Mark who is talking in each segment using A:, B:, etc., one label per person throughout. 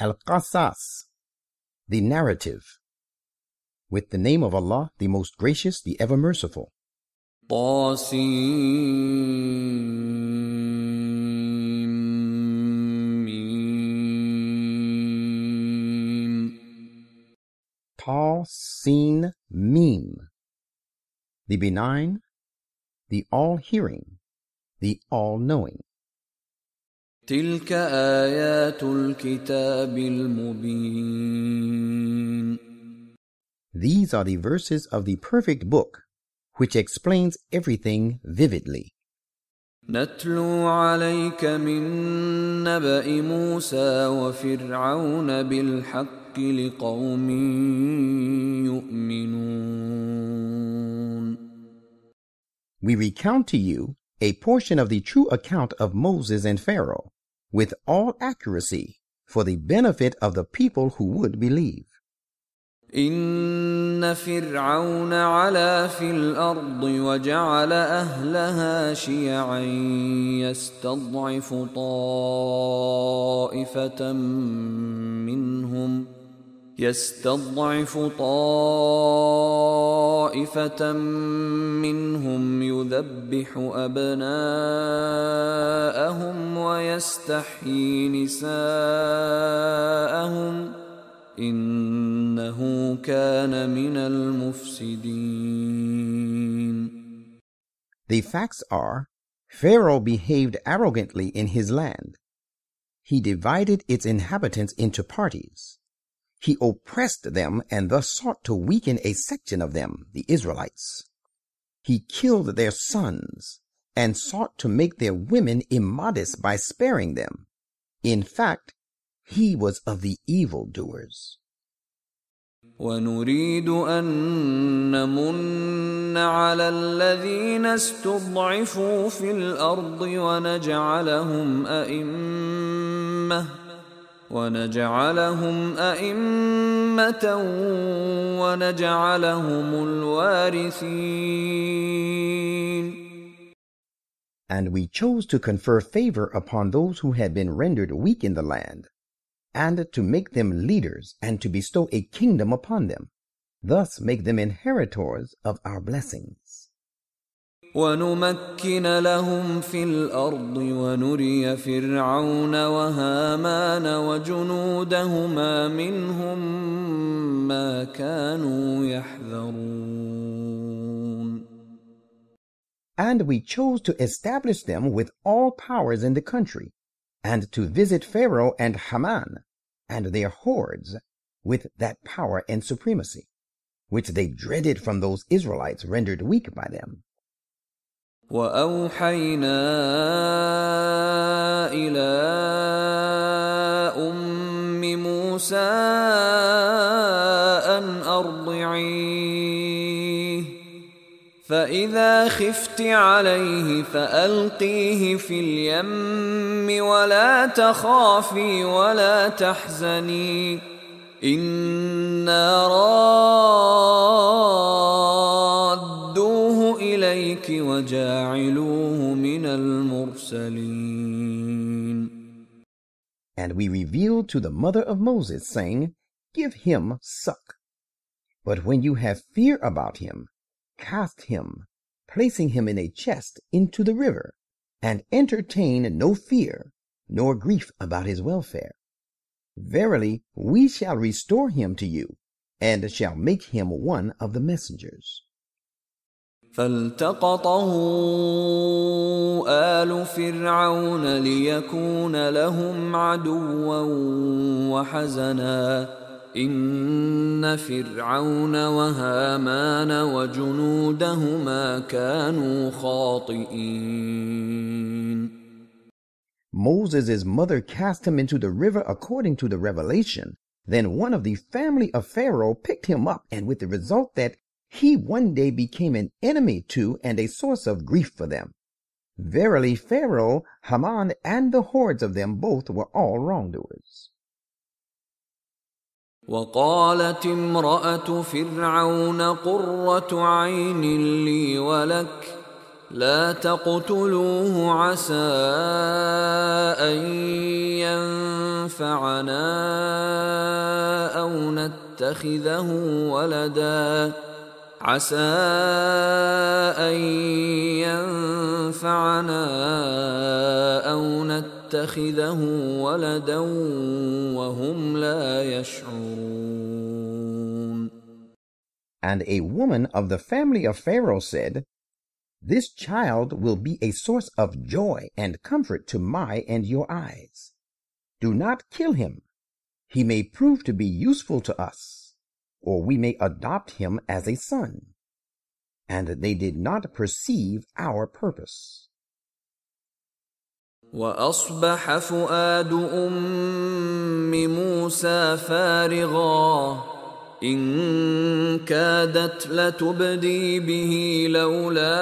A: Al-Qasas, the narrative. With the name of Allah, the most gracious, the ever merciful. Ta, Sin, Mim. The benign, the all-hearing, the all-knowing.
B: تلك آيات الكتاب المبين.
A: These are the verses of the perfect book, which explains everything vividly.
B: نتلو عليك من نبأ موسى وفرعون بالحق لقوم يؤمنون.
A: We recount to you a portion of the true account of Moses and Pharaoh, with all accuracy, for the benefit of the people who would believe.
B: إن فرعون علا في الأرض وجعل أهلها شيعا يستضعف طائفة منهم يذبح أبناءهم ويستحيي نساءهم إنه كان من المفسدين.
A: The facts are, Pharaoh behaved arrogantly in his land. He divided its inhabitants into parties. He oppressed them and thus sought to weaken a section of them, the Israelites. He killed their sons and sought to make their women immodest by sparing them. In fact, he was of the evildoers.
B: ونريد أن نمن على الذين استضعفوا في الأرض ونجعلهم أئمة ونجعلهم الوارثين.
A: And we chose to confer favor upon those who had been rendered weak in the land, and to make them leaders, and to bestow a kingdom upon them, thus make them inheritors of our blessings.
B: وَنُمَكِّنَ لَهُمْ فِي الْأَرْضِ وَنُرِيَ فِرْعَوْنَ وَهَامَانَ وَجُنُودَهُمَا مِنْهُمْ مَا كَانُوا يَحْذَرُونَ.
A: And we chose to establish them with all powers in the country, and to visit Pharaoh and Haman and their hordes with that power and supremacy, which they dreaded from those Israelites rendered weak by them.
B: وَأَوْحَيْنَا إِلَىٰ أُمِّ مُوسَىٰ أَنْ أَرْضِعِيهِ فَإِذَا خِفْتِ عَلَيْهِ فَأَلْقِيهِ فِي الْيَمِّ وَلَا تَخَافِي وَلَا تَحْزَنِي إِنَّا رَادُّوهُ إِلَيْكِ وَجَاعِلُوهُ مِنَ الْمُرْسَلِينَ.
A: And we revealed to the mother of Moses, saying, Give him suck. But when you have fear about him, cast him, placing him in a chest, into the river, and entertain no fear nor grief about his welfare. Verily, we shall restore him to you, and shall make him one of the messengers.
B: فَالْتَقَطَهُ آلُ فِرْعَوْنَ لِيَكُونَ لَهُمْ عَدُوًّا وَحَزَنًا إِنَّ فِرْعَوْنَ وَهَامَانَ وَجُنُودَهُمَا كَانُوا خَاطِئِينَ.
A: Moses' mother cast him into the river according to the revelation. Then one of the family of Pharaoh picked him up, and with the result that he one day became an enemy to and a source of grief for them. Verily, Pharaoh, Haman, and the hordes of them both were all wrongdoers.
B: وقالت امرأة فرعون قرة عين لي ولك لا تقتلوه عسى أن ينفعنا أو نتخذه ولدا عسى أن ينفعنا أو نتخذه ولدا وهم لا يشعرون.
A: And a woman of the family of Pharaoh said, "This child will be a source of joy and comfort to my and your eyes. Do not kill him. He may prove to be useful to us, or we may adopt him as a son." And they did not perceive our purpose.
B: وأصبح فؤاد أم موسى فارغا إن كادت لتبدي به لولا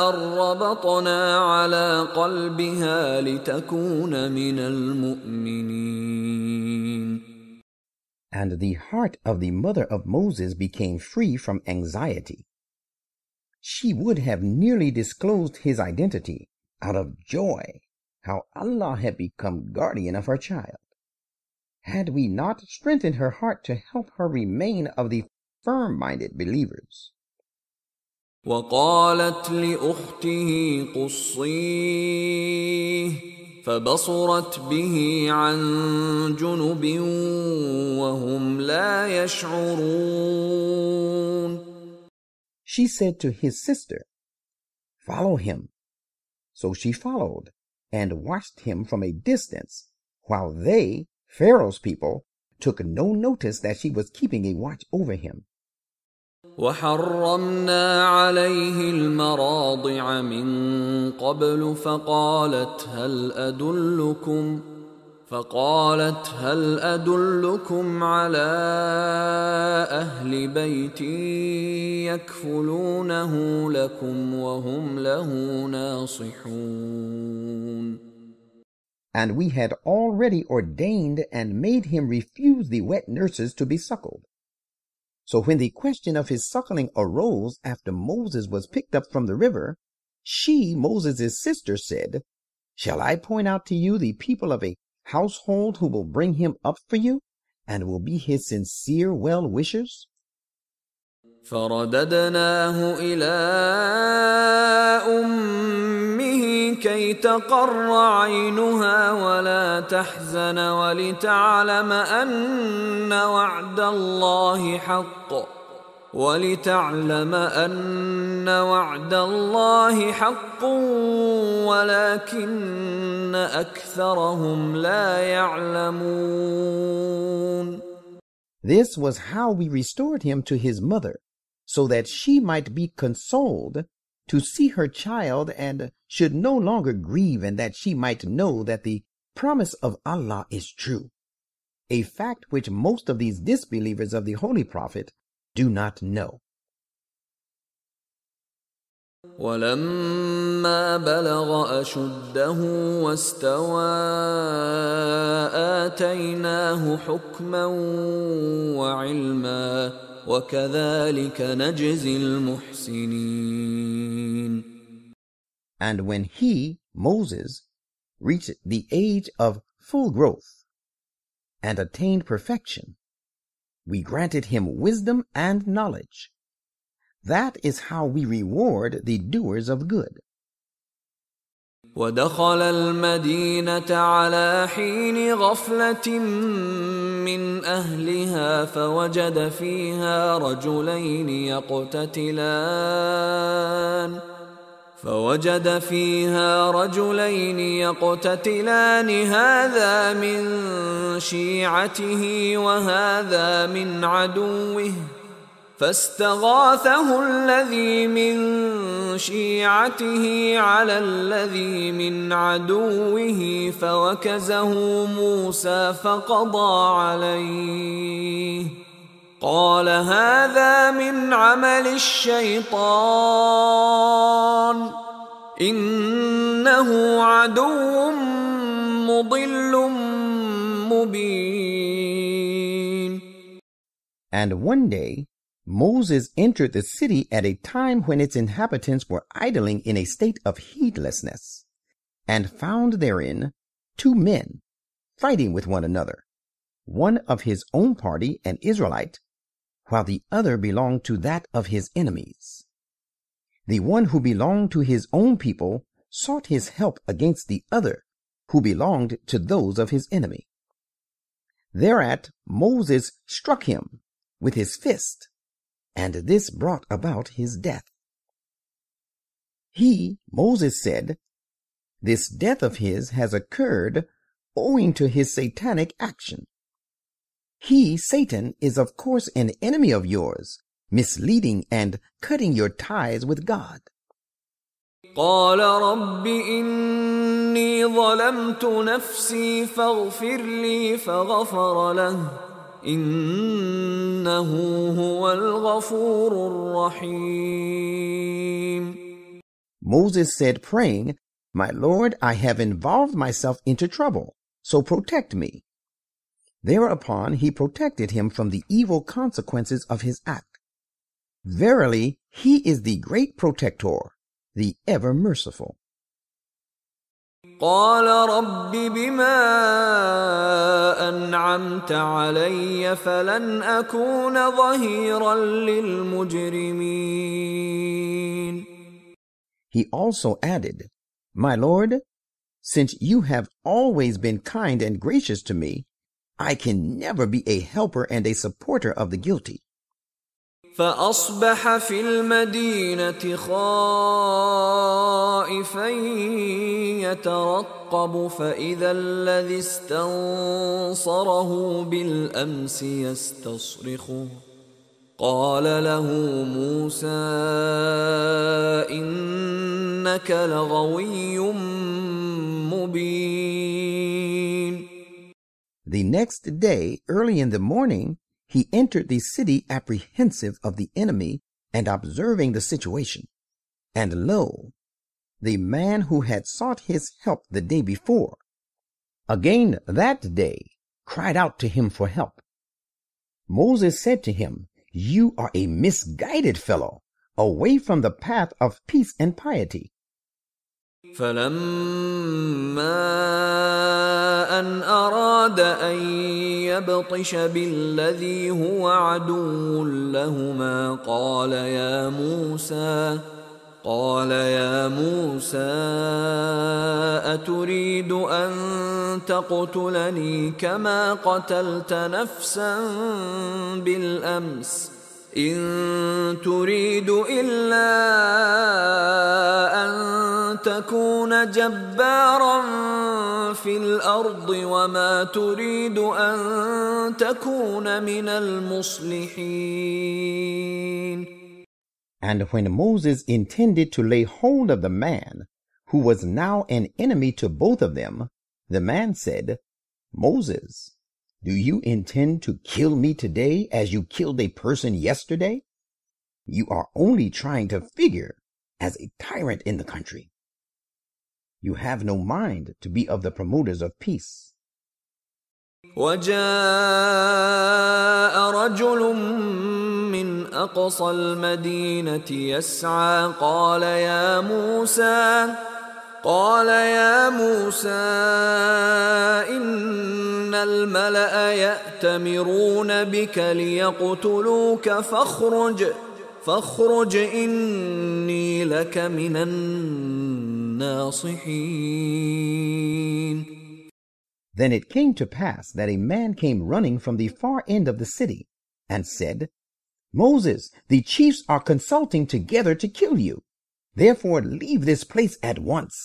B: أن ربطنا على قلبها لتكون من المؤمنين.
A: And the heart of the mother of Moses became free from anxiety. She would have nearly disclosed his identity out of joy, how Allah had become guardian of her child. Had we not strengthened her heart to help her remain of the firm-minded believers?
B: وقالت لأخته قصيه فبصرت به عن جنب وهم لا يشعرون.
A: She said to his sister, "Follow him." So she followed and watched him from a distance, while they, Pharaoh's people, took no notice that she was keeping a watch over him.
B: وحرمنا عليه المراضع من قبل فقالت هل أدلكم على أهل بيت يكفلونه لكم وهم له ناصحون.
A: And we had already ordained and made him refuse the wet nurses to be suckled. So when the question of his suckling arose after Moses was picked up from the river, she, Moses' sister, said, "Shall I point out to you the people of a household who will bring him up for you and will be his sincere well-wishers?"
B: فرددناه إلى أمه كي تقر عينها ولا تحزن ولتعلم أن وعد الله حق ولكن أكثرهم لا يعلمون.
A: This was how we restored him to his mother, so that she might be consoled to see her child and should no longer grieve, and that she might know that the promise of Allah is true, a fact which most of these disbelievers of the Holy Prophet do not know.
B: ولما بلغ أشده واستوى آتيناه حكما وعلما وكذلك نجزي المحسنين.
A: And when he, Moses, reached the age of full growth and attained perfection, we granted him wisdom and knowledge. That is how we reward the doers of good.
B: ودخل المدينة على حين غفلة من أهلها فوجد فيها رجلين يقتتلان هذا من شيعته وهذا من عدوه فاستغاثه الذي من شيعته على الذي من عدوه فوكزه موسى فقضى عليه قال هذا من عمل الشيطان إنه عدو مضل مبين.
A: And one day Moses entered the city at a time when its inhabitants were idling in a state of heedlessness, and found therein 2 men, fighting with one another, one of his own party, an Israelite, while the other belonged to that of his enemies. The one who belonged to his own people sought his help against the other, who belonged to those of his enemy. Thereat Moses struck him with his fist, and this brought about his death. Moses said, "This death of his has occurred owing to his satanic action. Satan, is of course an enemy of yours, misleading and cutting your ties with God."
B: قال رب إني ظلمت نفسي فاغفر لي فغفر له إنه هو الغفور الرحيم.
A: Moses said, praying, "My Lord, I have involved myself into trouble, so protect me." Thereupon he protected him from the evil consequences of his act. Verily, he is the great protector, the ever merciful.
B: قال رب بما أنعمت علي فلن أكون ظهيرا للمجرمين.
A: He also added, "My Lord, since you have always been kind and gracious to me, I can never be a helper and a supporter of the guilty."
B: فأصبح في المدينة خائفا يترقب فإذا الذي استنصره بالأمس يستصرخه قال له موسى إنك لغوي مبين.
A: The next day, early in the morning, he entered the city apprehensive of the enemy and observing the situation. And lo, the man who had sought his help the day before, again that day, cried out to him for help. Moses said to him, "You are a misguided fellow, away from the path of peace and piety."
B: فلما أن أراد أن يبطش بالذي هو عدو لهما قال يا موسى أتريد أن تقتلني كما قتلت نفسا بالأمس إن تريد إلا أن تكون جبارا في الأرض وما تريد أن تكون من المصلحين.
A: And when Moses intended to lay hold of the man, who was now an enemy to both of them, the man said, "Moses, do you intend to kill me today as you killed a person yesterday? You are only trying to figure as a tyrant in the country. You have no mind to be of the promoters of peace."
B: وجاء رجل من أقصى المدينة يسعى قال يا موسى إن الملأ يأتمرون بك ليقتلوك فاخرج إني لك من الناصحين.
A: Then it came to pass that a man came running from the far end of the city and said, "Moses, the chiefs are consulting together to kill you. Therefore leave this place at once.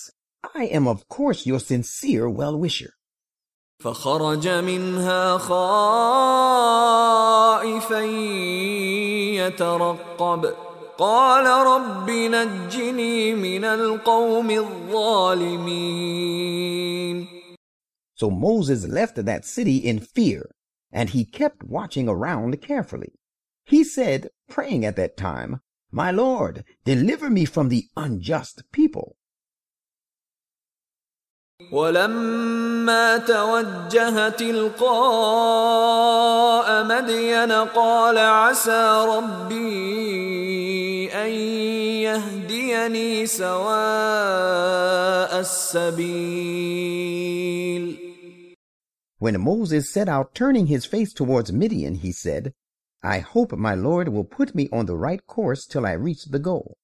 A: I am of course your sincere well-wisher."
B: فخرج منها خائفا يترقب قال رب نجني من القوم الظالمين.
A: So Moses left that city in fear, and he kept watching around carefully. He said, praying at that time, "My Lord, deliver me from the unjust people."
B: ولما توجه تلقاء مدين قال عسى ربي أن يهديني سواء السبيل.
A: When Moses set out turning his face towards Midian, he said, I hope my Lord will put me on the right course till I reach the goal.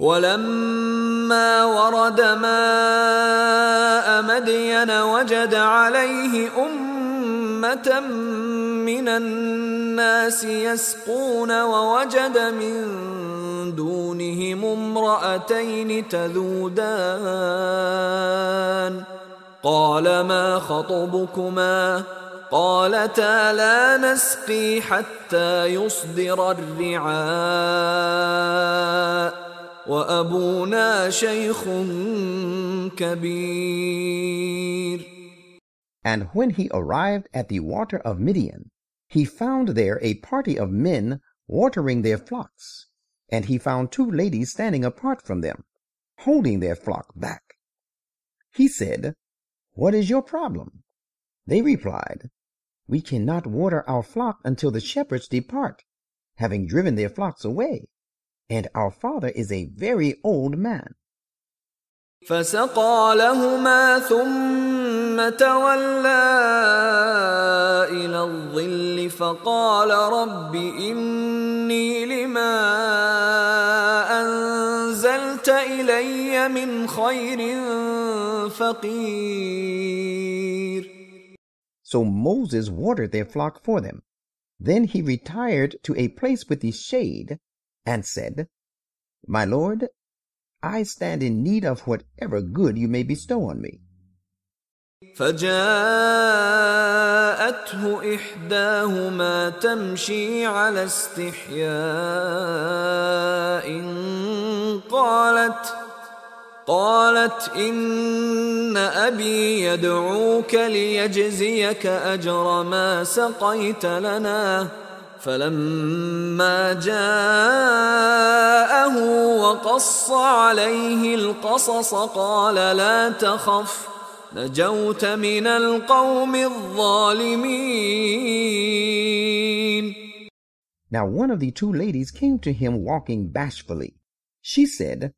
B: ولما ورد ماء مدين وجد عليه أمة من الناس يسقون ووجد من دونهم امرأتين تذودان قال ما خطبكما قالتا لا نسقي حتى يصدر الرعاء وأبونا شيخ كبير.
A: And when he arrived at the water of Midian, he found there a party of men watering their flocks, and he found 2 ladies standing apart from them, holding their flock back. He said, What is your problem? They replied, We cannot water our flock until the shepherds depart, having driven their flocks away, and our father is a very old man.
B: فسقى لهما ثم تولى إلى الظل فقال رب إني لما أنزلت إلي من خير فقير.
A: So Moses watered their flock for them. Then he retired to a place with the shade and said, My Lord, I stand in need of whatever good you may bestow on me.
B: فجاءته إحداهما تمشي على استحياء قالت إن أبي يدعوك ليجزيك أجر ما سقيت لنا فلما جاءه وقص عليه القصص قال لا تخف نجوت من القوم الظالمين.
A: Now one of the 2 ladies came to him walking bashfully. She said,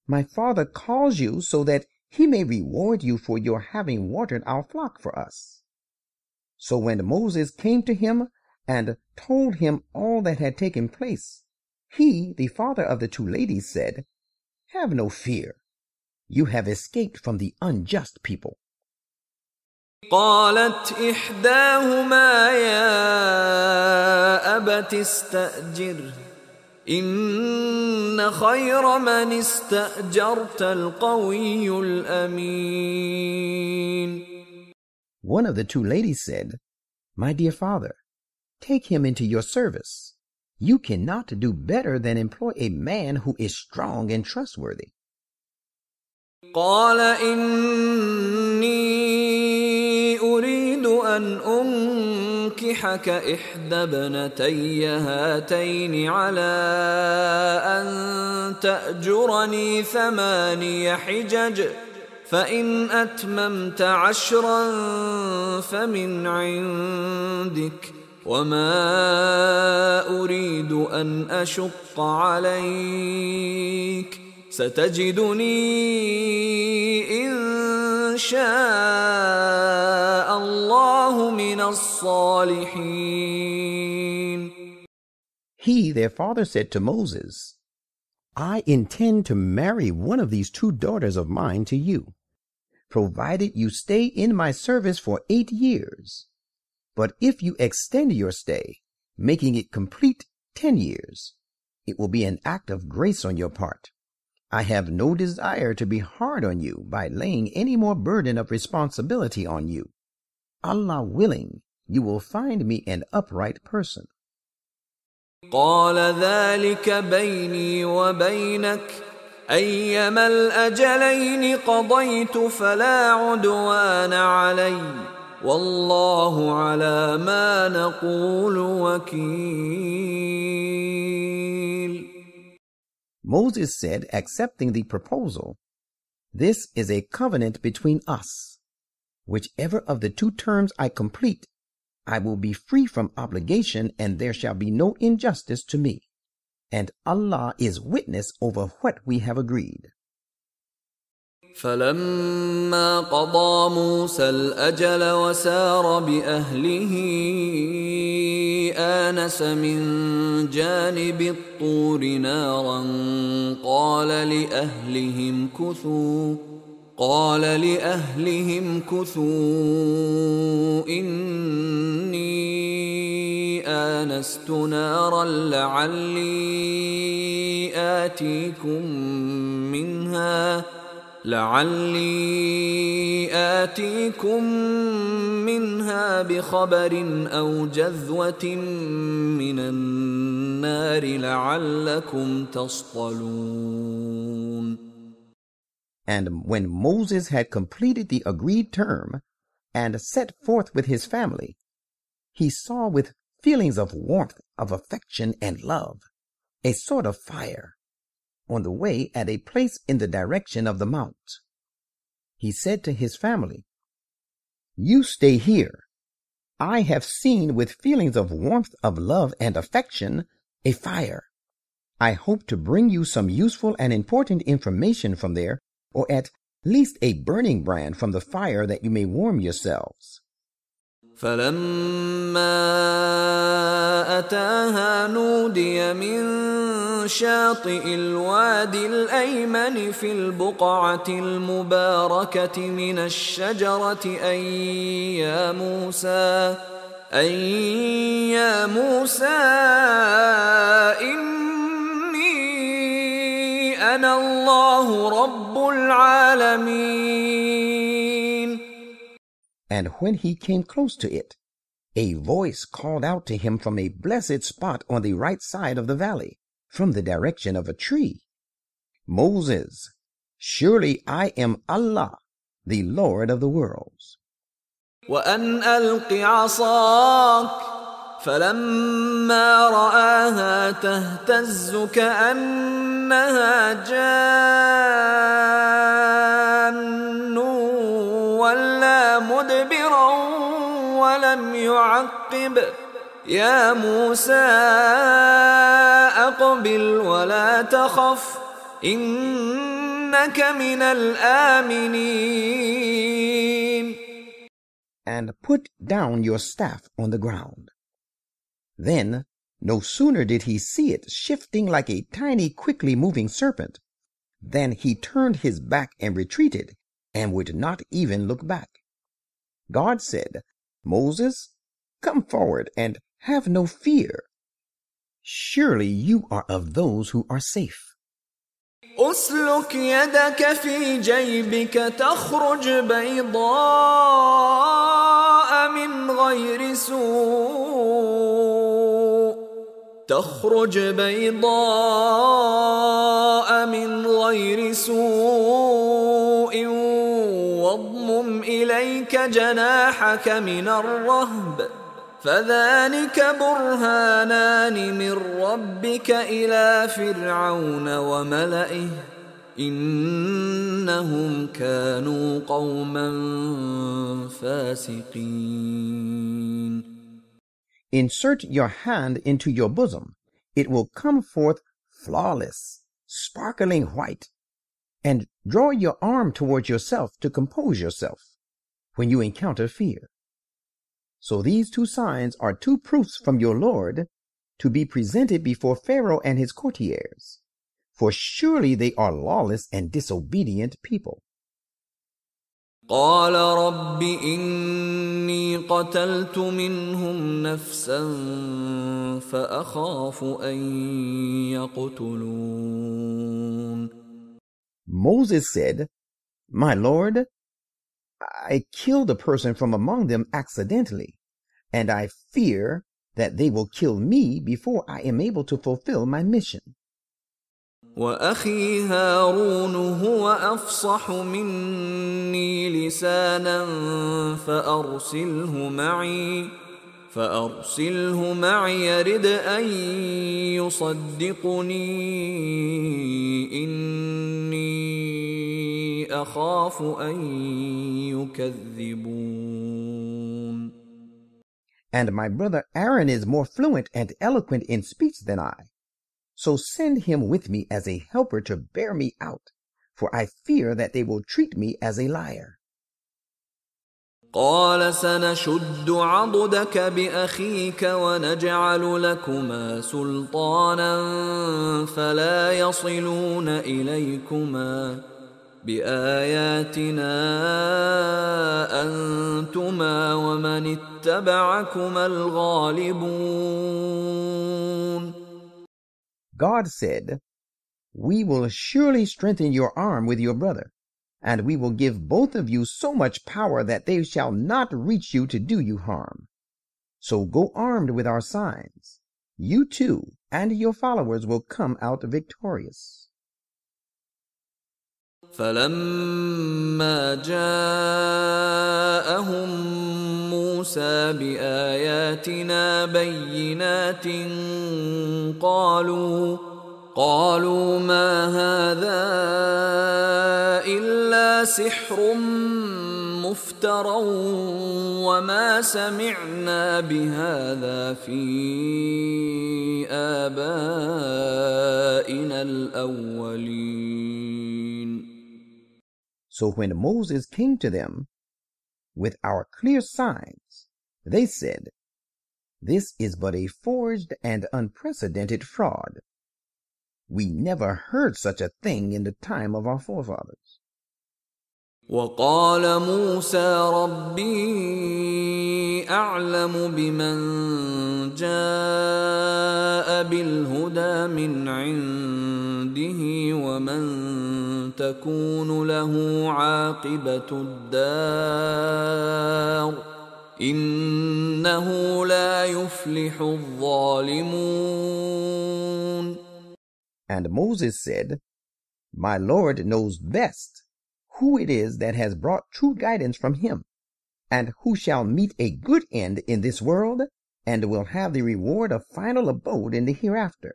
A: My father calls you so that he may reward you for your having watered our flock for us. So when Moses came to him and told him all that had taken place, he, the father of the 2 ladies, said, Have no fear. You have escaped from the unjust people.
B: قالت إحداهما يا أبت استأجره إن خير من استأجرت القوي الأمين.
A: One of the 2 ladies said, My dear father, take him into your service. You cannot do better than employ a man who is strong and trustworthy.
B: قال إني أريد أن أنكحك إحدى ابنتي هاتين على أن تأجرني 8 حجج فإن أتممت 10 فمن عندك وما أريد أن أشق عليك ستجدني إن شاء الله من الصالحين.
A: He, their father, said to Moses, I intend to marry one of these 2 daughters of mine to you, provided you stay in my service for 8 years. But if you extend your stay, making it complete 10 years, it will be an act of grace on your part. I have no desire to be hard on you by laying any more burden of responsibility on you. Allah willing, you will find me an upright person.
B: قال ذلك بيني وبينك أيما الأجلين قضيت فلا عدوان علي والله على ما نقول وكيل.
A: Moses said, accepting the proposal, This is a covenant between us. Whichever of the 2 terms I complete, I will be free from obligation, and there shall be no injustice to me. And Allah is witness over what we have agreed.
B: فلما قضى موسى الأجل وسار بأهله آنس من جانب الطور نارا قال لأهلهم كثوا إني آنست نارا لعلي آتيكم منها بخبر أو جذوة من النار لعلكم تصطلون.
A: And when Moses had completed the agreed term and set forth with his family, he saw with feelings of warmth, of affection and love, a sort of fire on the way at a place in the direction of the mount. He said to his family, "You stay here. I have seen with feelings of warmth, of love and affection, a fire. I hope to bring you some useful and important information from there, or at least a burning brand from the fire that you may warm yourselves."
B: فلما أتاها نودي من شاطئ الوادي الأيمن في البقعة المباركة من الشجرة أن يا موسى إني أنا الله رب العالمين.
A: And when he came close to it, a voice called out to him from a blessed spot on the right side of the valley, from the direction of a tree, "Moses, surely I am Allah, the Lord of the worlds."
B: وأن ألق عصاك فلما رآها تهتز كأنها جان ولا مدبرا ولم يعقب يا موسى أقبل ولا تخف إنك من الآمنين.
A: And put down your staff on the ground. Then, no sooner did he see it shifting like a tiny, quickly moving serpent, than he turned his back and retreated, and would not even look back. God said, "Moses, come forward and have no fear. Surely you are of those who are safe."
B: أسلك يدك في جيبك تخرج بيضاء من غير سوء واضمم إليك جناحك من الرهب فذلك برهانان من ربك إلى فرعون وملئه إنهم كانوا قوما فاسقين.
A: Insert your hand into your bosom. It will come forth flawless, sparkling white. And draw your arm towards yourself to compose yourself when you encounter fear. So these two signs are two proofs from your Lord to be presented before Pharaoh and his courtiers, for surely they are lawless and disobedient people.
B: قال رب إني قتلت منهم نفسا فأخاف أن يقتلون.
A: Moses said, "My Lord, I killed a person from among them accidentally, and I fear that they will kill me before I am able to fulfill my mission."
B: وأخي هارون هو أفصح مني لسانا فأرسله معي يرد أن يصدقني إني أخاف أن يكذبون.
A: And my brother Aaron is more fluent and eloquent in speech than I. So send him with me as a helper to bear me out, for I fear that they will treat me as a liar.
B: قال سنشد عضدك بأخيك ونجعل لكما سلطانا فلا يصلون إليكما بآياتنا أنتما ومن اتبعكما الغالبون.
A: God said, "We will surely strengthen your arm with your brother, and we will give both of you so much power that they shall not reach you to do you harm. So go armed with our signs. You too and your followers will come out victorious."
B: فلما جاءهم موسى بآياتنا بينات قالوا ما هذا إلا سحر مفترى وما سمعنا بهذا في آبائنا الأولين.
A: So when Moses came to them with our clear signs, they said, "This is but a forged and unprecedented fraud. We never heard such a thing in the time of our forefathers."
B: وقال موسى ربي أعلم بمن جاء بالهدى من عنده ومن تكون له عاقبة الدار إنه لا يفلح الظالمون.
A: And Moses said, "My Lord knows best who it is that has brought true guidance from him, and who shall meet a good end in this world, and will have the reward of final abode in the hereafter.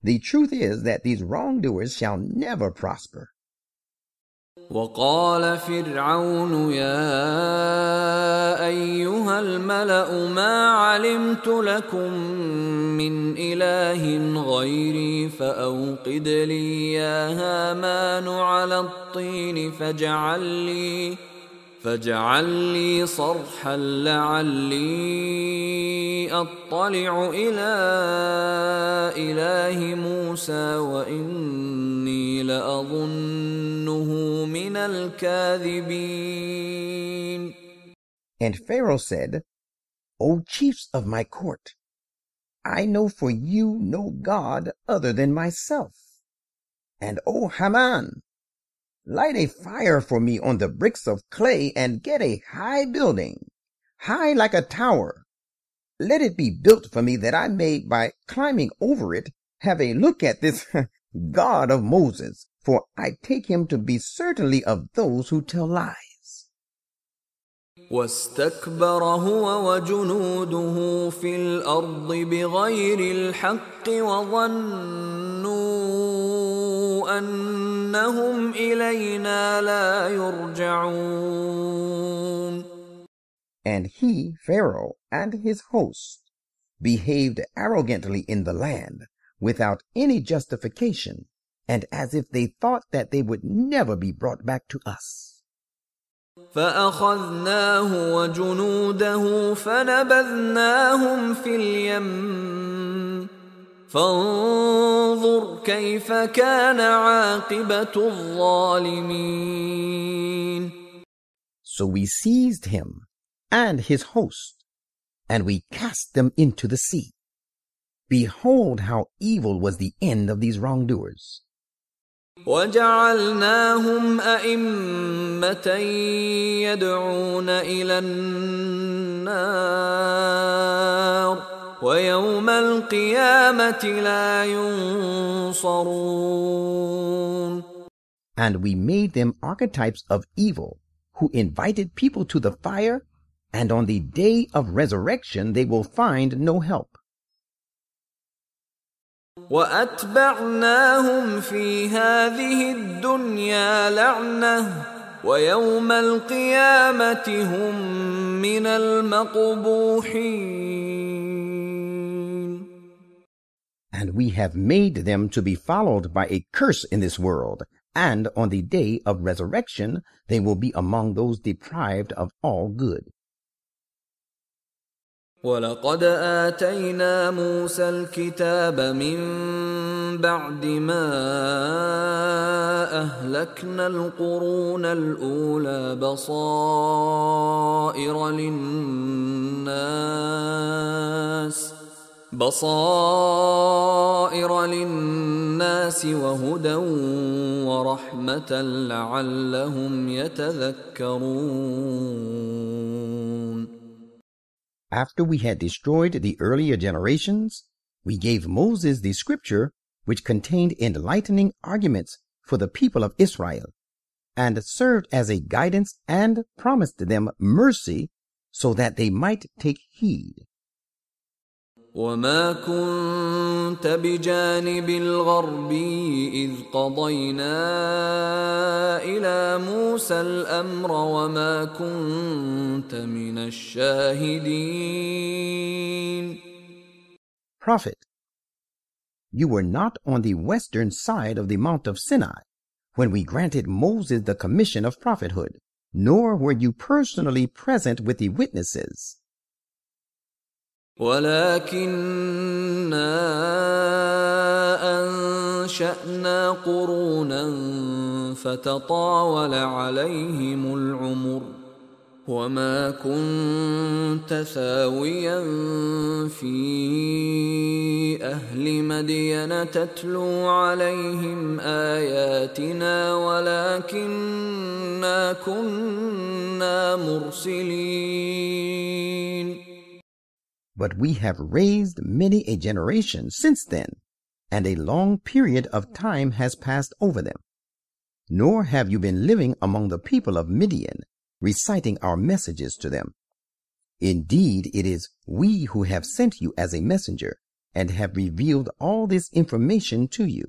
A: The truth is that these wrongdoers shall never prosper."
B: وقال فرعون يا أيها الملأ ما علمت لكم من إله غيري فأوقد لي يا هامان على الطين فاجعل لي صرحا لعلي أطلع إلى إله موسى وإني لأظنه من الكاذبين.
A: And Pharaoh said, "O chiefs of my court, I know for you no God other than myself. And O Haman, light a fire for me on the bricks of clay and get a high building, high like a tower. Let it be built for me that I may, by climbing over it, have a look at this God of Moses, for I take him to be certainly of those who tell lies."
B: واستكبر هو وجنوده في الأرض بغير الحق وظنوا أنهم إلينا لا يرجعون.
A: And he, Pharaoh, and his host behaved arrogantly in the land without any justification, and as if they thought that they would never be brought back to us.
B: فأخذناه وجنوده فنبذناهم في اليم فانظر كيف كان عاقبة الظالمين.
A: So we seized him and his host, and we cast them into the sea. Behold how evil was the end of these wrongdoers.
B: وجعلناهم أئمة يدعون إلى النار ويوم القيامة لا ينصرون.
A: And we made them archetypes of evil, who invited people to the fire, and on the day of resurrection they will find no help.
B: وأتبعناهم في هذه الدنيا لعنة ويوم القيامة هم من المقبوحين.
A: And we have made them to be followed by a curse in this world, and on the day of resurrection they will be among those deprived of all good.
B: وَلَقَدْ آتَيْنَا مُوسَى الْكِتَابَ مِنْ بَعْدِ مَا أَهْلَكْنَا الْقُرُونَ الْأُولَى بَصَائِرَ لِلنَّاسِ وَهُدًى وَرَحْمَةً لَعَلَّهُمْ يَتَذَكَّرُونَ.
A: After we had destroyed the earlier generations, we gave Moses the scripture which contained enlightening arguments for the people of Israel, and served as a guidance and promised them mercy so that they might take heed.
B: وَمَا كُنْتَ بِجَانِبِ الْغَرْبِيِّ إِذْ قَضَيْنَا إِلَى مُوسَى الْأَمْرَ وَمَا كُنْتَ مِنَ الشَّاهِدِينَ.
A: Prophet, you were not on the western side of the Mount of Sinai when we granted Moses the commission of prophethood, nor were you personally present with the witnesses.
B: وَلَكِنَّا أَنشَأْنَا قُرُونًا فَتَطَاوَلَ عَلَيْهِمُ الْعُمُرُ وَمَا كُنْتَ ثَاوِيًا فِي أَهْلِ مَدْيَنَ تَتْلُو عَلَيْهِمْ آيَاتِنَا وَلَكِنَّا كُنَّا مُرْسِلِينَ.
A: But we have raised many a generation since then, and a long period of time has passed over them. Nor have you been living among the people of Midian, reciting our messages to them. Indeed, it is we who have sent you as a messenger, and have revealed all this information to you.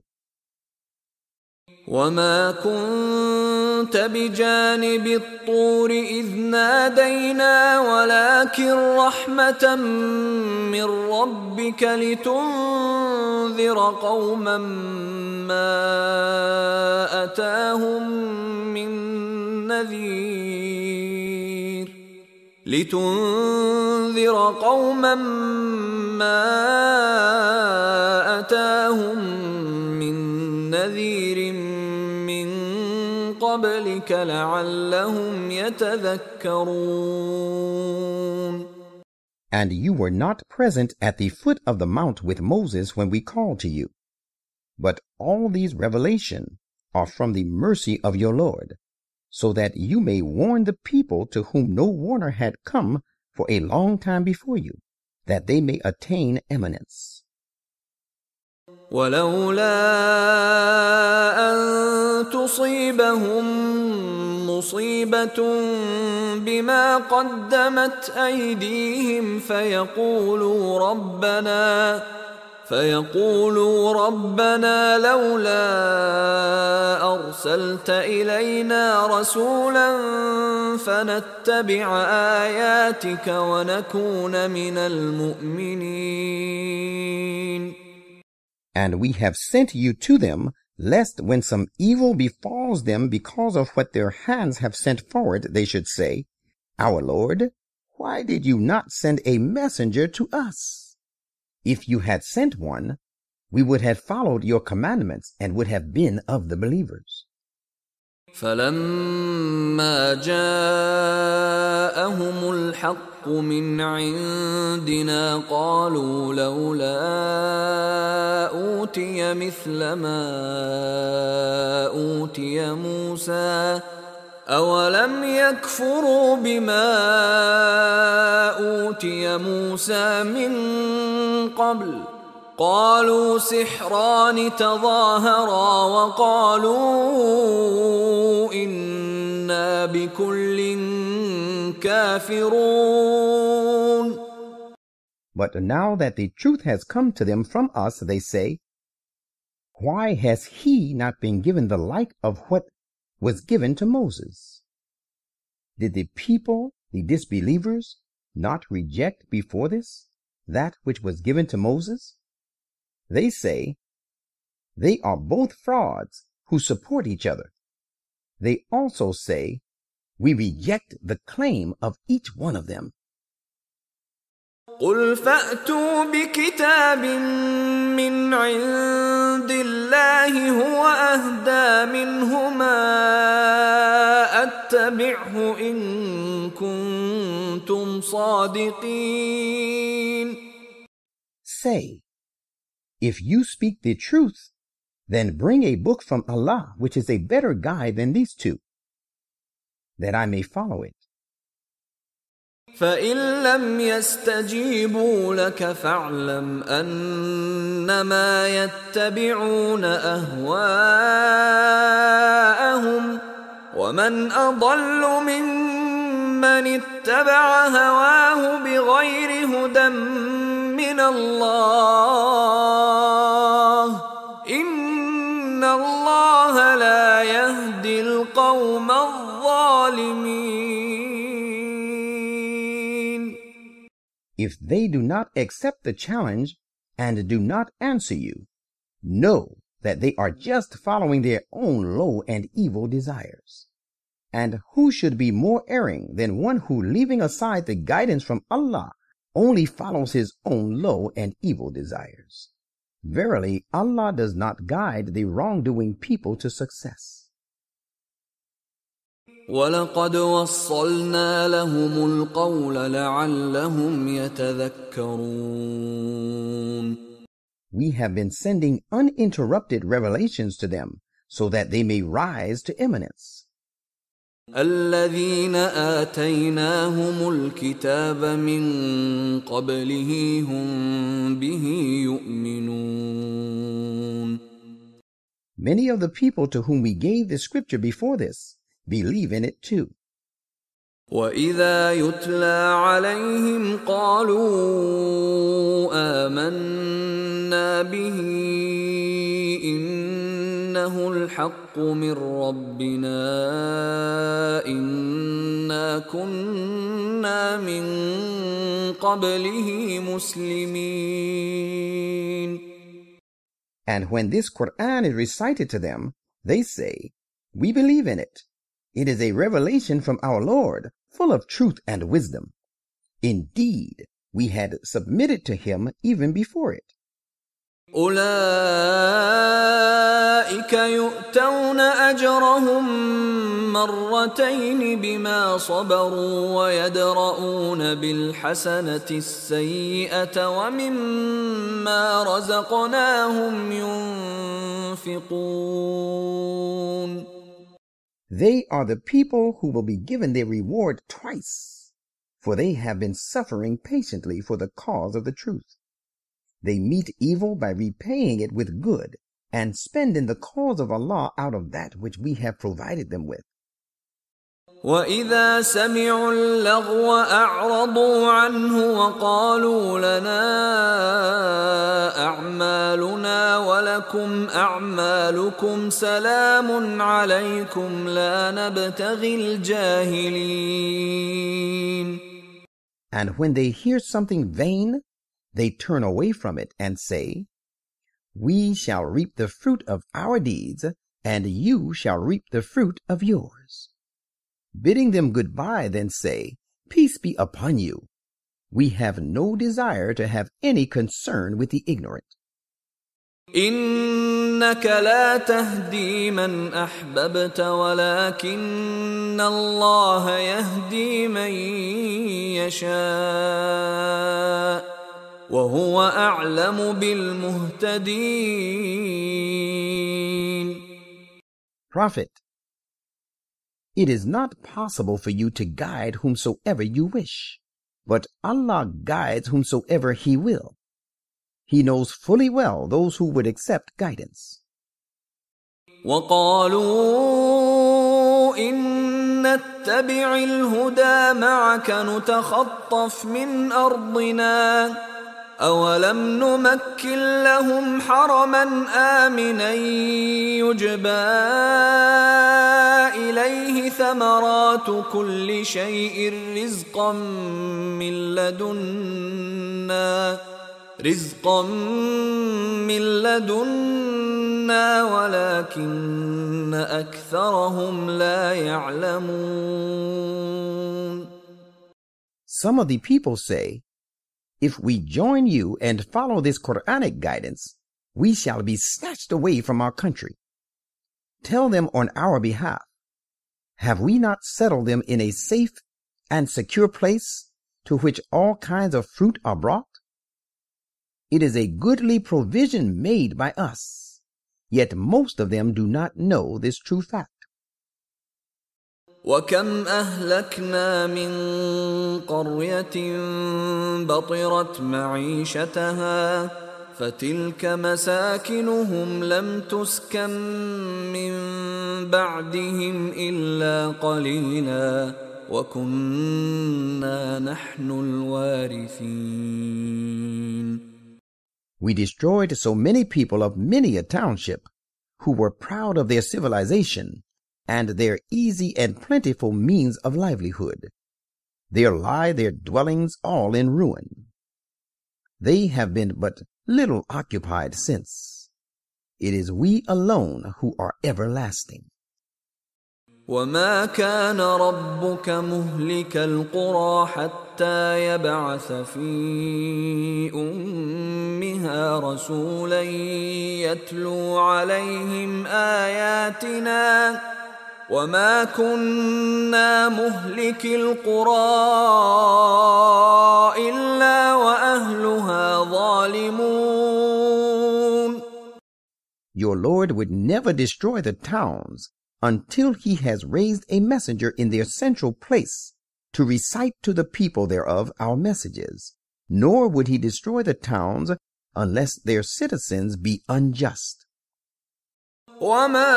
B: وَمَا كُنْتَ بِجَانِبِ الطُّورِ إِذْ نَادَيْنَا وَلَكِنْ رَحْمَةً مِّن رَّبِّكَ لِتُنذِرَ قَوْمًا مَّا أَتَاهُم مِّن نَّذِيرٍ مِّن قَبْلِكَ لَعَلَّهُمْ يَتَذَكَّرُونَ.
A: And you were not present at the foot of the mount with Moses when we called to you. But all these revelations are from the mercy of your Lord, so that you may warn the people to whom no warner had come for a long time before you, that they may attain eminence.
B: وَلَوْلَا أَن تُصِيبَهُم مُّصِيبَةٌ بِمَا قَدَّمَتْ أَيْدِيهِمْ فيقولوا ربنا لولا أرسلت إلينا رسولا فنتبع آياتك ونكون من المؤمنين.
A: And we have sent you to them, lest when some evil befalls them because of what their hands have sent forward, they should say, Our Lord, why did you not send a messenger to us? If you had sent one, we would have followed your commandments and would have been of the believers.
B: فَلَمَّا جَاءَهُمُ الْحَقُّ مِنْ عِنْدِنَا قَالُوا لَوْلَا أُوتِيَ مِثْلَ مَا أُوتِيَ مُوسَى أَوَلَمْ يَكْفُرُوا بِمَا أُوتِيَ مُوسَى مِنْ قَبْلُ قالوا سحران تظاهرا وقالوا إنا بكل كافرون.
A: But now that the truth has come to them from us, they say, Why has he not been given the like of what was given to Moses? Did the people, the disbelievers, not reject before this that which was given to Moses? They say, They are both frauds who support each other. They also say, we reject the claim of each one of them.
B: قل فأتوا بكتاب من عند الله هو أهدى منهما أتبعه إن كنتم صادقين.
A: Say, if you speak the truth, then bring a book from Allah which is a better guide than these two, that I may follow it.
B: فإن لم يستجيبوا لك فاعلم أنما يتبعون أهواءهم ومن أضل ممن اتبع هواه بغير هدى من الله إن الله لا يهدي القوم الظالمين.
A: If they do not accept the challenge and do not answer you, know that they are just following their own low and evil desires. And who should be more erring than one who, leaving aside the guidance from Allah, only follows his own low and evil desires? Verily, Allah does not guide the wrongdoing people to success.
B: وَلَقَدْ وَصَّلْنَا لَهُمُ الْقَوْلَ لَعَلَّهُمْ يَتَذَكَّرُونَ.
A: We have been sending uninterrupted revelations to them so that they may rise to eminence.
B: الَّذِينَ آتَيْنَاهُمُ الْكِتَابَ مِنْ قَبْلِهِ هُمْ بِهِ يُؤْمِنُونَ.
A: Many of the people to whom we gave the scripture before this believe in it too.
B: وَإِذَا يُتْلَى عَلَيْهِمْ قَالُوا آمَنَّا بِهِ إِنَّهُ الْحَقُّ مِنْ رَبِّنَا إِنَّا كُنَّا مِنْ قَبْلِهِ مُسْلِمِينَ.
A: And when this Quran is recited to them, they say, we believe in it. It is a revelation from our Lord, full of truth and wisdom. Indeed, we had submitted to him even before it.
B: أولئك يؤتون أجرهم مرتين بما صبروا ويدرؤون بالحسنة السيئة ومما رزقناهم ينفقون.
A: They are the people who will be given their reward twice, for they have been suffering patiently for the cause of the truth. They meet evil by repaying it with good and spend in the cause of Allah out of that which we have provided them with.
B: وَإِذَا سَمِعُوا اللَّغْوَ أَعْرَضُوا عَنْهُ وَقَالُوا لَنَا أَعْمَالُنَا وَلَكُمْ أَعْمَالُكُمْ سَلَامٌ عَلَيْكُمْ لَا نَبْتَغِي الْجَاهِلِينَ.
A: And when they hear something vain, they turn away from it and say, we shall reap the fruit of our deeds, and you shall reap the fruit of yours. Bidding them goodbye, then say, peace be upon you. We have no desire to have any concern with the ignorant.
B: إِنَّكَ لَا تَهْدِي مَنْ أَحْبَبْتَ وَلَكِنَّ اللَّهَ يَهْدِي مَنْ يَشَاءُ وَهُوَ أَعْلَمُ بِالْمُهْتَدِينَ.
A: Prophet, it is not possible for you to guide whomsoever you wish, but Allah guides whomsoever He will. He knows fully well those who would accept guidance.
B: وَقَالُوا إِن نَّتَّبِعِ الْهُدَى مَعَكَ نُتَخَطَّفْ مِنْ أَرْضِنَا أَوَلَمْ نُمَكِّن لَّهُمْ حَرَمًا آمِنًا يُجْبَىٰ إِلَيْهِ ثَمَرَاتُ كُلِّ شَيْءٍ رِّزْقًا رزقا من لدنا ولكن أكثرهم لا يعلمون.
A: Some of the people say, if we join you and follow this Quranic guidance, we shall be snatched away from our country. Tell them on our behalf, have we not settled them in a safe and secure place to which all kinds of fruit are brought? It is a goodly provision made by us, yet most of them do not know this true fact.
B: وكم أهلكنا من قرية بطرت معيشتها فتلك مساكنهم لم تسكن من بعدهم إلا قليلا وكنا نحن الوارثين.
A: We destroyed so many people of many a township who were proud of their civilization and their easy and plentiful means of livelihood. There lie their dwellings all in ruin. They have been but little occupied since. It is we alone who are everlasting.
B: وما كان ربك مهلك القرى حتى يبعث في أمها رسولا يتلو عليهم آياتنا وما كنا مهلك القرى إلا وأهلها ظالمون.
A: Your Lord would never destroy the towns until he has raised a messenger in their central place to recite to the people thereof our messages, nor would he destroy the towns unless their citizens be unjust.
B: وما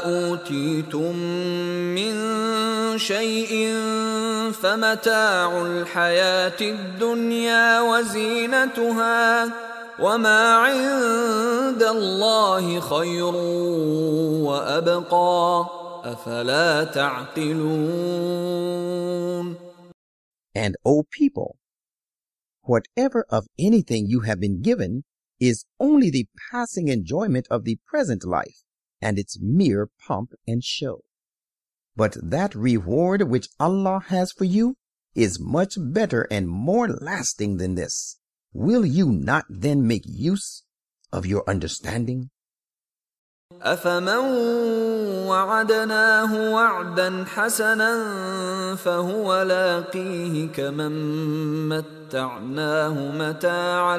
B: أوتيتم من شيء فمتاع الحياة الدنيا وزينتها وما عند الله خير وأبقى أفلا تعقلون.
A: And, O people, whatever of anything you have been given is only the passing enjoyment of the present life and its mere pomp and show. But that reward which Allah has for you is much better and more lasting than this. Will you not then make use of your understanding?
B: أفمن وعدناه وعدا حسنا فهو لاقيه كمن متعناه متاع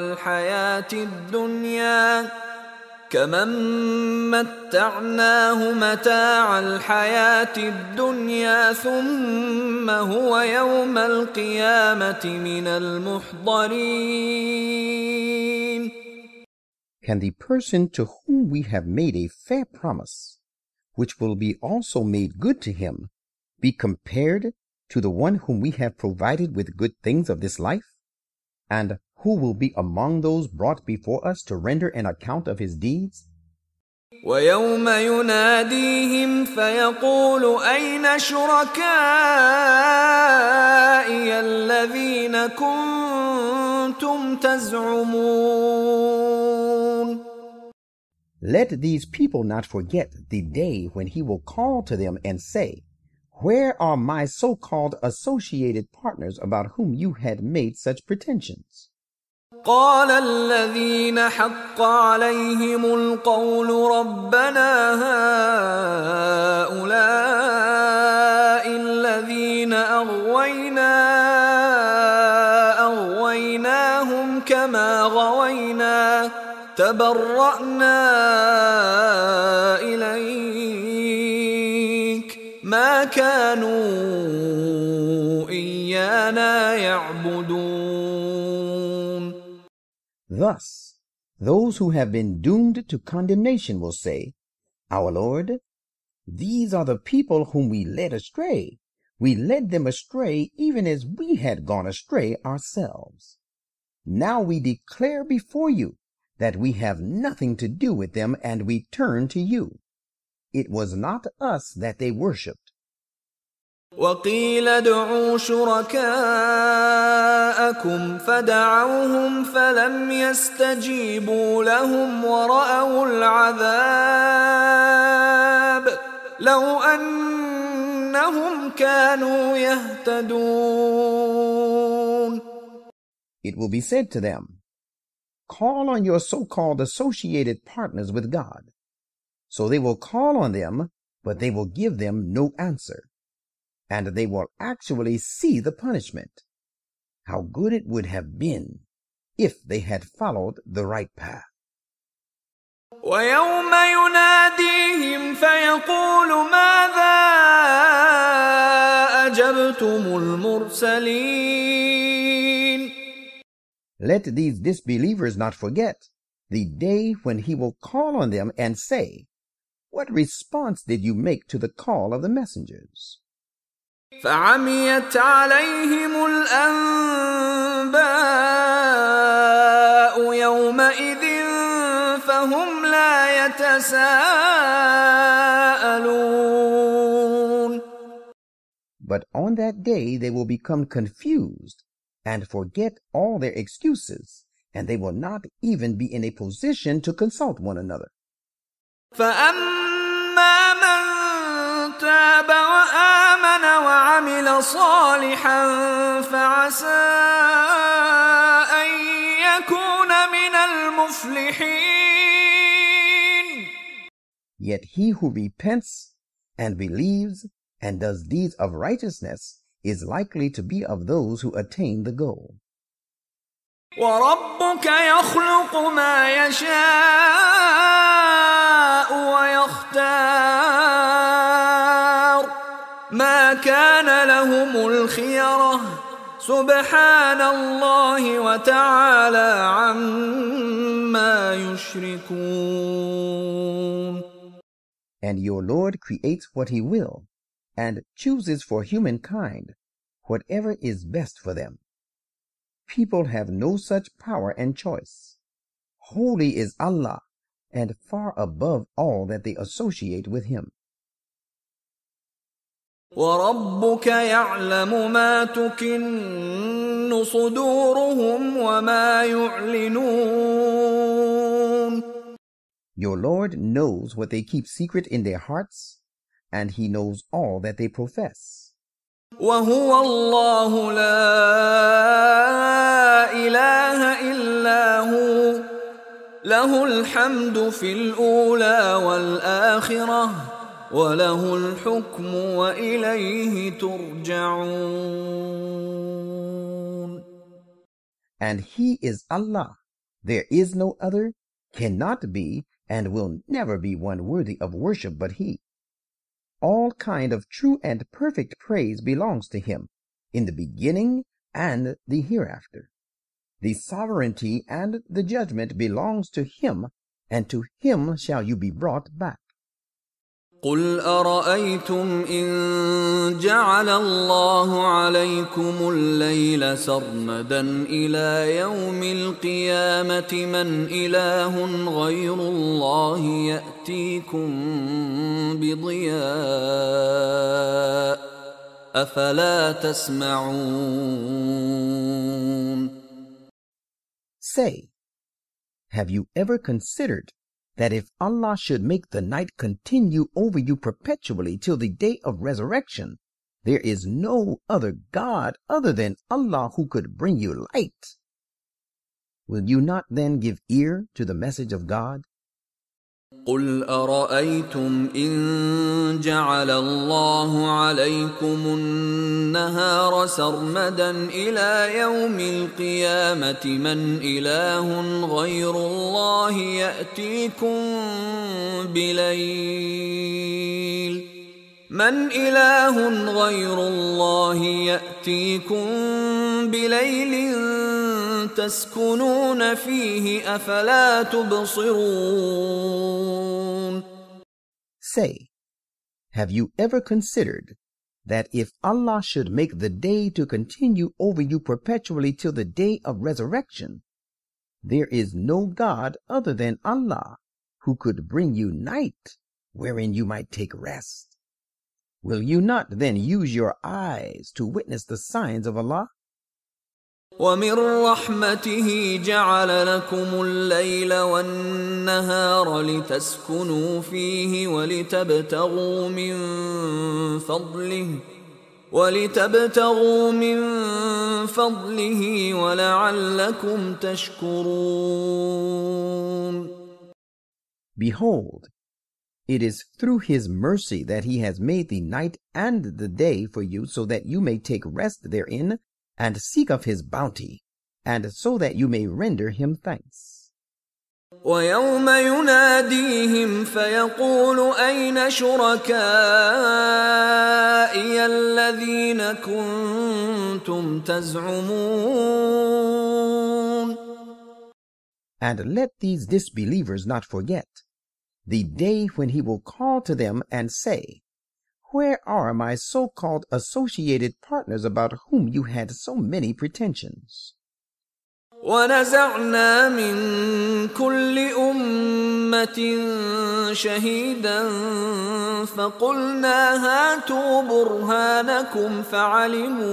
B: الحياة الدنيا ثم هو يوم القيامة من المحضرين.
A: Can the person to whom we have made a fair promise, which will be also made good to him, be compared to the one whom we have provided with good things of this life, and who will be among those brought before us to render an account of his deeds?
B: وَيَوْمَ يُنَادِيهِمْ فَيَقُولُ أَيْنَ شُرَكَائِيَ الَّذِينَ كُنتُمْ تَزْعُمُونَ.
A: Let these people not forget the day when he will call to them and say, where are my so-called associated partners about whom you had made such pretensions?
B: قال الذين حق عليهم القول ربنا هؤلاء الذين أغويناهم كما غوينا تبرأنا إليك ما كانوا إيانا يعبدون.
A: Thus, those who have been doomed to condemnation will say, Our Lord, these are the people whom we led astray. We led them astray even as we had gone astray ourselves. Now we declare before you that we have nothing to do with them, and we turn to you. It was not us that they worshipped.
B: وقيل ادعوا شركاءكم فدعوهم فلم يستجيبوا لهم ورأوا العذاب لو أنهم كانوا يهتدون.
A: It will be said to them, call on your so-called associated partners with God. So they will call on them, but they will give them no answer. And they will actually see the punishment. How good it would have been if they had followed the right path.
B: ويوم يناديهم فيقول ماذا أجبتم المرسلين.
A: Let these disbelievers not forget the day when he will call on them and say, what response did you make to the call of the messengers?
B: فعميت عليهم الأنباء يومئذ فهم لا يتساءلون.
A: But on that day they will become confused and forget all their excuses, and they will not even be in a position to consult one another.
B: فأما من تاب وآمن وعمل صالحا فعسى أن يكون من المفلحين.
A: Yet he who repents and believes and does deeds of righteousness is likely to be of those who attain the goal.
B: وَرَبُّكَ يَخْلُقُ مَا يَشَاءُ وَيَخْتَارُ مَا كَانَ لَهُمُ الْخِيَرَةُ سُبْحَانَ اللَّهِ وَتَعَالَى عَمَّا يُشْرِكُونَ.
A: And your Lord creates what he will, and chooses for humankind whatever is best for them. People have no such power and choice. Holy is Allah, and far above all that they associate with him.
B: وَرَبُّكَ يَعْلَمُ مَا تُكِنُّ صُدُورُهُمْ وَمَا يُعْلِنُونَ.
A: Your Lord knows what they keep secret in their hearts, and he knows all that they profess.
B: وَهُوَ اللَّهُ لَا إِلَهَ إِلَّا هُوَ لَهُ الْحَمْدُ فِي الْأُولَى وَالْآخِرَةِ وَلَهُ الْحُكْمُ وَإِلَيْهِ تُرْجَعُونَ.
A: And he is Allah. There is no other, cannot be, and will never be one worthy of worship but he. All kind of true and perfect praise belongs to him, in the beginning and the hereafter. The sovereignty and the judgment belongs to him, and to him shall you be brought back.
B: قُلْ أَرَأَيْتُمْ إِن جَعَلَ اللَّهُ عَلَيْكُمُ اللَّيْلَ سَرْمَدًا إِلَى يَوْمِ الْقِيَامَةِ مَنْ إِلَٰهٌ غَيْرُ اللَّهِ يَأْتِيكُم بِضِيَاءٍ أَفَلَا تَسْمَعُونَ.
A: Say, have you ever considered that if Allah should make the night continue over you perpetually till the day of resurrection, there is no other God other than Allah who could bring you light? Will you not then give ear to the message of God?
B: قُلْ أَرَأَيْتُمْ إِن جَعَلَ اللَّهُ عَلَيْكُمُ النَّهَارَ سَرْمَدًا إِلَى يَوْمِ الْقِيَامَةِ مَنْ إِلَٰهٌ غَيْرُ اللَّهِ يَأْتِيكُم بِلَيْلٍ تَسْكُنُونَ فِيهِ أَفَلَا تُبْصِرُونَ.
A: Say, have you ever considered that if Allah should make the day to continue over you perpetually till the day of resurrection, there is no God other than Allah who could bring you night wherein you might take rest? Will you not then use your eyes to witness the signs of Allah?
B: ومن رحمته جعل لكم الليل والنهار لتسكنوا فيه ولتبتغوا من فضله ولعلكم تشكرون.
A: Behold, it is through his mercy that he has made the night and the day for you, so that you may take rest therein and seek of his bounty, and so that you may render him thanks.
B: وَيَوْمَ يُنَادِيهِمْ فَيَقُولُ أَيْنَ شُرَكَائِيَ الَّذِينَ كُنتُمْ تَزْعُمُونَ.
A: And let these disbelievers not forget the day when he will call to them and say, Where are my so-called associated partners about whom you had so many pretensions?
B: وَنَزَعْنَا مِن كُلِّ أُمَّةٍ شَهِيدًا فَقُلْنَا هَاتُوا بُرْهَانَكُمْ فَعَلِمُوا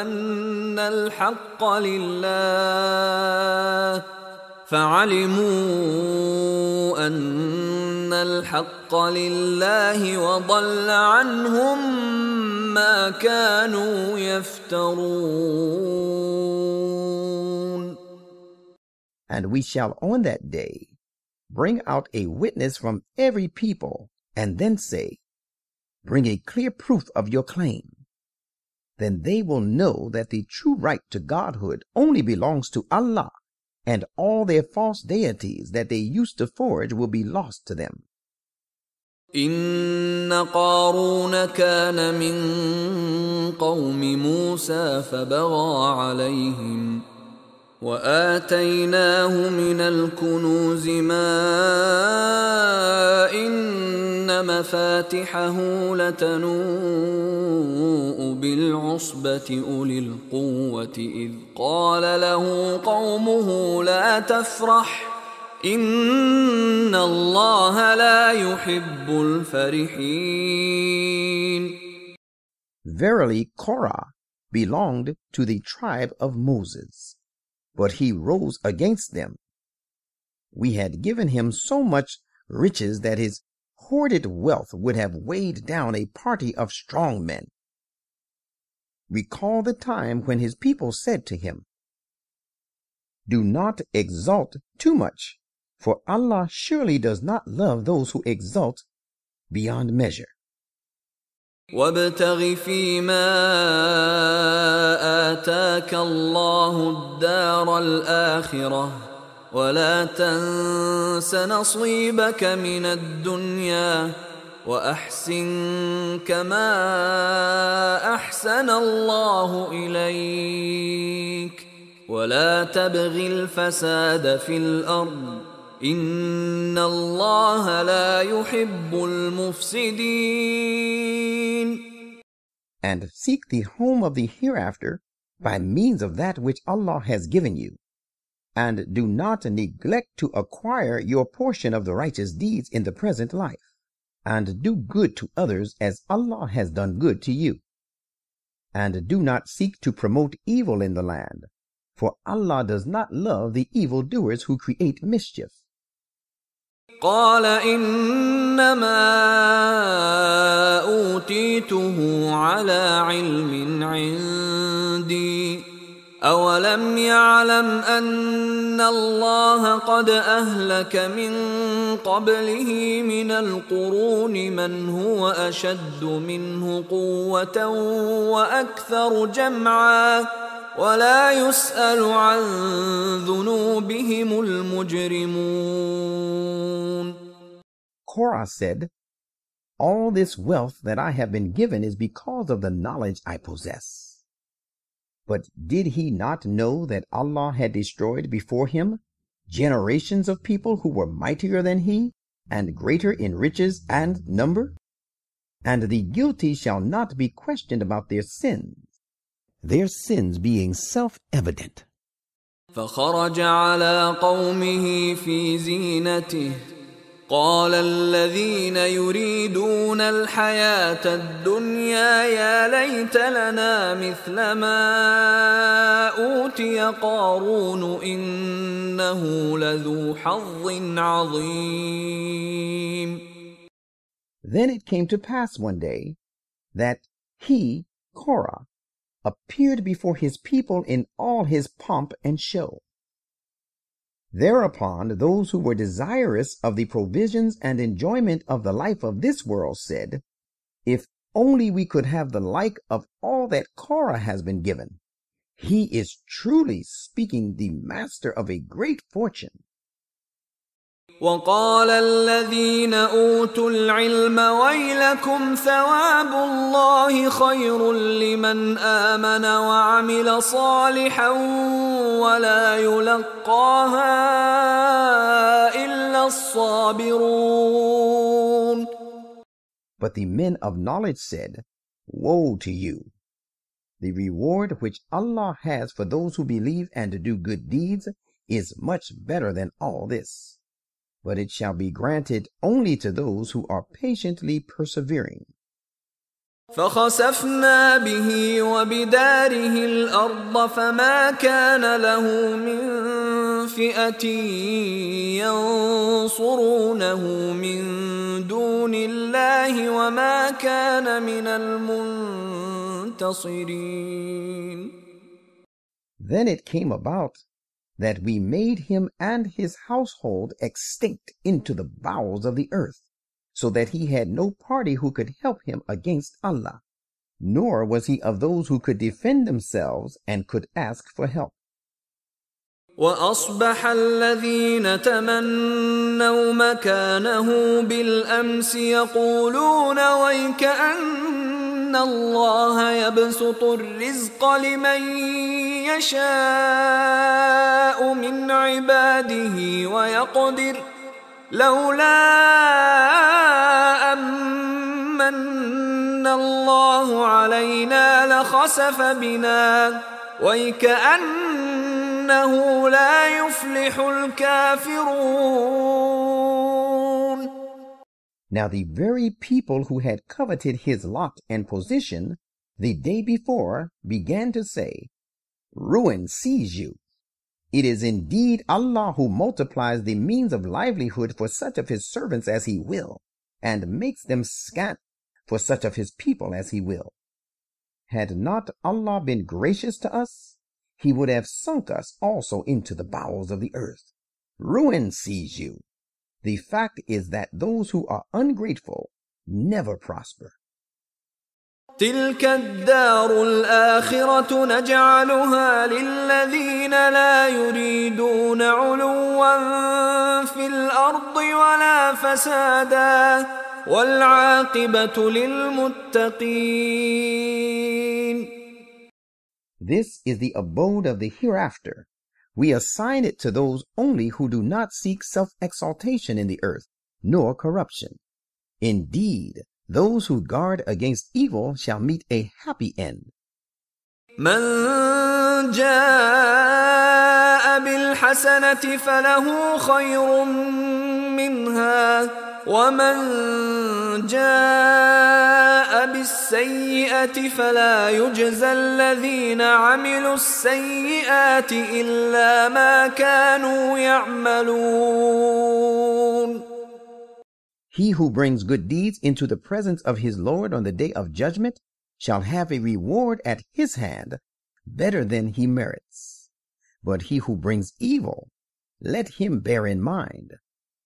B: أَنَّ الْحَقَّ لِلَّهِ وَضَلَّ عَنْهُمْ مَا كَانُوا يَفْتَرُونَ.
A: And we shall on that day bring out a witness from every people, and then say, Bring a clear proof of your claim. Then they will know that the true right to godhood only belongs to Allah, and all their false deities that they used to forge will be lost to them.
B: إن قارون كان من قوم موسى فبغى عليهم وآتيناه من الكنوز ما إن مفاتحه لتنوء بالعصبة أولي القوة إذ قال له قومه لا تفرح إن الله لا يحب الفرحين.
A: Verily, Korah belonged to the tribe of Moses, but he rose against them. We had given him so much riches that his hoarded wealth would have weighed down a party of strong men. Recall the time when his people said to him, Do not exalt too much, for Allah surely does not love those who exult beyond measure.
B: وابتغ فيما آتاك الله الدار الآخرة ولا تنس نصيبك من الدنيا وأحسن كما أحسن الله إليك ولا تبغ الفساد في الأرض إن الله لا يحب المفسدين.
A: And seek the home of the hereafter by means of that which Allah has given you. And do not neglect to acquire your portion of the righteous deeds in the present life. And do good to others as Allah has done good to you. And do not seek to promote evil in the land, for Allah does not love the evildoers who create mischief.
B: قال إنما أوتيته على علم عندي أولم يعلم أن الله قد أهلك من قبله من القرون من هو أشد منه قوة وأكثر جمعا ولا يسأل عن ذنوبهم المجرمون.
A: Korah said, All this wealth that I have been given is because of the knowledge I possess. But did he not know that Allah had destroyed before him generations of people who were mightier than he and greater in riches and number? And the guilty shall not be questioned about their sins being self-evident.
B: فخرج على قومه في زينته قال الذين يريدون الحياة الدنيا يا ليت لنا مثل ما أوتي قارون إنه لذو حظ عظيم.
A: Then it came to pass one day that he, Korah, appeared before his people in all his pomp and show. Thereupon those who were desirous of the provisions and enjoyment of the life of this world said, if only we could have the like of all that Korah has been given. He is truly speaking the master of a great fortune.
B: وقال الذين أوتوا العلم ويلكم ثواب الله خير لمن آمن وعمل صالحا ولا يلقاها إلا الصابرون.
A: But the men of knowledge said, woe to you! The reward which Allah has for those who believe and do good deeds is much better than all this. But it shall be granted only to those who are patiently persevering.
B: فخسفنا به وبداره الأرض فما كان له من فئة ينصرونه من دون الله وما كان من المنتصرين.
A: Then it came about that we made him and his household extinct into the bowels of the earth, so that he had no party who could help him against Allah, nor was he of those who could defend themselves and could ask for help.
B: وأصبح الذين تمنوا مكانه بالأمس يقولون ويكأن الله يبسط الرزق لمن يشاء من عباده ويقدر لولا أمن الله علينا لخسف بنا ويكأنه لا يفلح الكافرون.
A: Now the very people who had coveted his lot and position the day before began to say, ruin seize you. It is indeed Allah who multiplies the means of livelihood for such of his servants as he will, and makes them scant for such of his people as he will. Had not Allah been gracious to us, he would have sunk us also into the bowels of the earth. Ruin seize you. The fact is that those who are ungrateful never prosper.
B: تلك الدار الآخرة نجعلها للذين لا يريدون علوا في الأرض ولا فسادا والعاقبة للمتقين.
A: This is the abode of the hereafter. We assign it to those only who do not seek self-exaltation in the earth, nor corruption. Indeed, those who guard against evil shall meet a happy end.
B: من جاء بالحسنة فله خير منها ومن جاء بالسيئة فلا يجزى الذين عملوا السيئات إلا ما كانوا يعملون.
A: He who brings good deeds into the presence of his Lord on the day of judgment shall have a reward at his hand better than he merits. But he who brings evil, let him bear in mind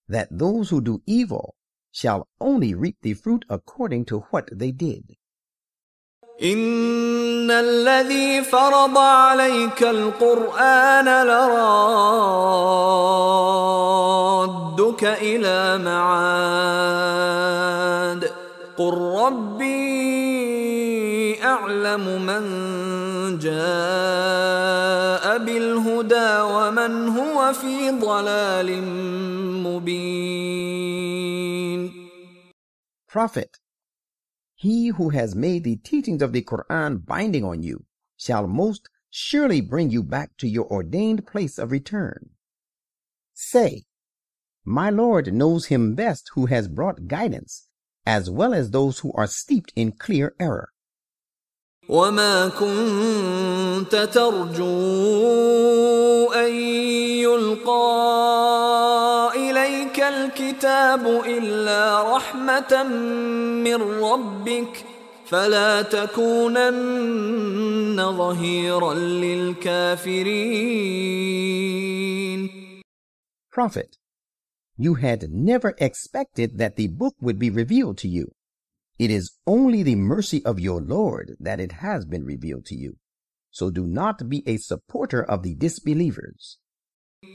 A: that those who do evil shall only reap the fruit according to what they did.
B: إن الذي فرض عليك القرآن لرادك إلى معاد قل ربي أعلم من جاء بالهدى ومن هو في ضلال مبين.
A: Prophet, he who has made the teachings of the Quran binding on you shall most surely bring you back to your ordained place of return. Say, My Lord knows him best who has brought guidance, as well as those who are steeped in clear error.
B: وما كنت ترجو أن يلقى إليك الكتاب إلا رحمة من ربك فلا تكونن ظهيرا للكافرين.
A: Prophet, you had never expected that the book would be revealed to you. It is only the mercy of your Lord that it has been revealed to you. So do not be a supporter of the disbelievers.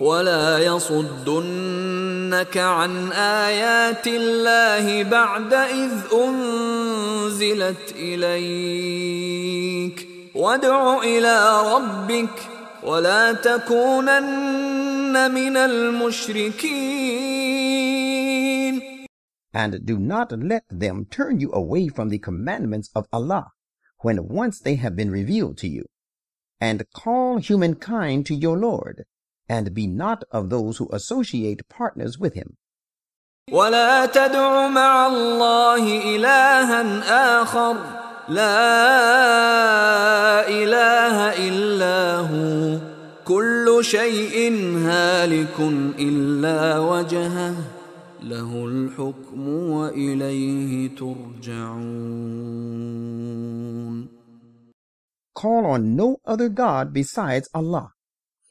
B: ولا يصدنك عن آيات الله بعد إذ أنزلت إليك وادع إلى ربك ولا تكونن من المشركين.
A: And do not let them turn you away from the commandments of Allah when once they have been revealed to you. And call humankind to your Lord, and be not of those who associate partners with him.
B: ولا تدع مع الله إلها آخر لا إله إلا هو كل شيء هالك إلا وجهه له الحكم وإليه ترجعون.
A: Call on no other God besides Allah.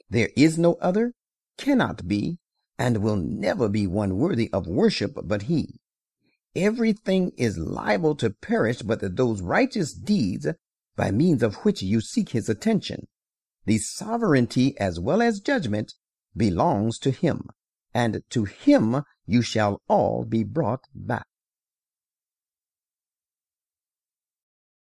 A: There is no other, cannot be, and will never be one worthy of worship but He. Everything is liable to perish but those righteous deeds by means of which you seek His attention. The sovereignty as well as judgment belongs to Him, and to Him you shall all be brought back.